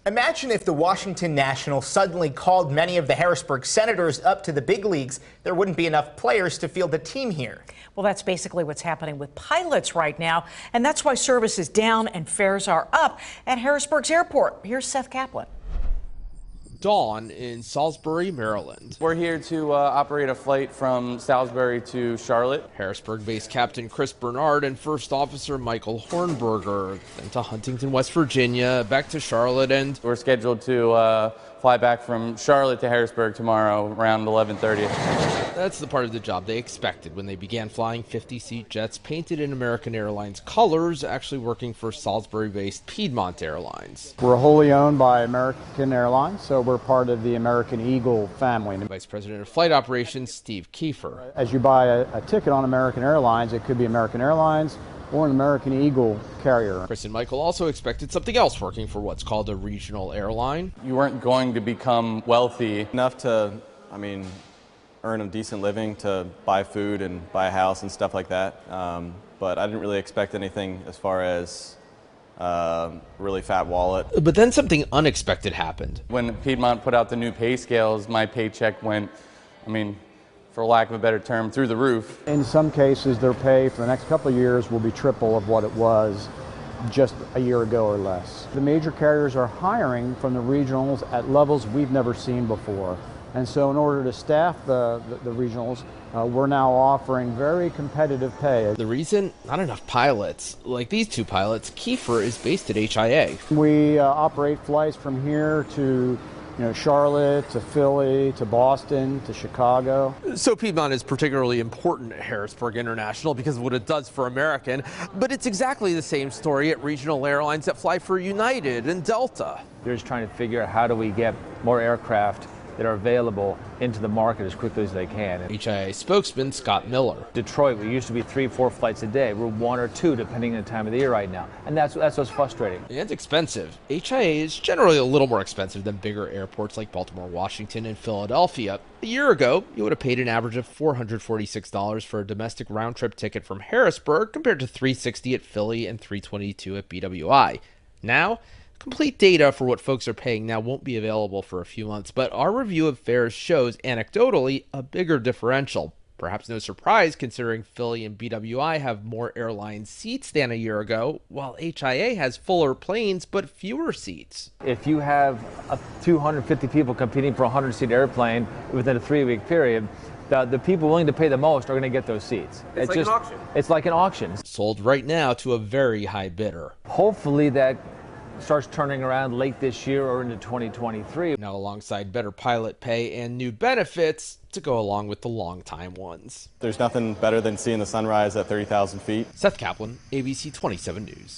Imagine if the Washington Nationals suddenly called many of the Harrisburg Senators up to the big leagues. There wouldn't be enough players to field a team here. Well, that's basically what's happening with pilots right now, and that's why service is down and fares are up at Harrisburg's airport. Here's Seth Kaplan. Dawn in Salisbury, Maryland. We're here to operate a flight from Salisbury to Charlotte. Harrisburg-based Captain Chris Bernard and First Officer Michael Hornberger, then to Huntington, West Virginia, back to Charlotte, and we're scheduled to fly back from Charlotte to Harrisburg tomorrow around 11:30. That's the part of the job they expected when they began flying 50-seat jets painted in American Airlines colors, actually working for Salisbury-based Piedmont Airlines. We're wholly owned by American Airlines, so we're part of the American Eagle family. Vice President of Flight Operations, Steve Kiefer. As you buy a ticket on American Airlines, it could be American Airlines or an American Eagle carrier. Chris and Michael also expected something else working for what's called a regional airline. You weren't going to become wealthy enough to, earn a decent living, to buy food and buy a house and stuff like that. But I didn't really expect anything as far as really fat wallet. But then something unexpected happened. When Piedmont put out the new pay scales, my paycheck went, for lack of a better term, through the roof. In some cases, their pay for the next couple of years will be triple of what it was just a year ago or less. The major carriers are hiring from the regionals at levels we've never seen before. And so in order to staff the regionals, we're now offering very competitive pay. The reason? Not enough pilots. Like these two pilots, Kiefer is based at HIA. We operate flights from here to Charlotte, to Philly, to Boston, to Chicago. So Piedmont is particularly important at Harrisburg International because of what it does for American, but it's exactly the same story at regional airlines that fly for United and Delta. They're just trying to figure out how do we get more aircraft that are available into the market as quickly as they can. HIA spokesman Scott Miller. Detroit, we used to be 3-4 flights a day. We're 1 or 2 depending on the time of the year right now. And that's what's frustrating. And expensive. HIA is generally a little more expensive than bigger airports like Baltimore, Washington, and Philadelphia. A year ago, you would have paid an average of $446 for a domestic round-trip ticket from Harrisburg compared to $360 at Philly and $322 at BWI. Now, complete data for what folks are paying now won't be available for a few months, but our review of fares shows, anecdotally, a bigger differential. Perhaps no surprise considering Philly and BWI have more airline seats than a year ago, while HIA has fuller planes but fewer seats. If you have 250 people competing for a 100-seat airplane within a 3-week period, the people willing to pay the most are going to get those seats. It's like an auction. It's like an auction. Sold right now to a very high bidder. Hopefully that starts turning around late this year or into 2023. Now alongside better pilot pay and new benefits to go along with the long-time ones. There's nothing better than seeing the sunrise at 30,000 feet. Seth Kaplan, ABC 27 News.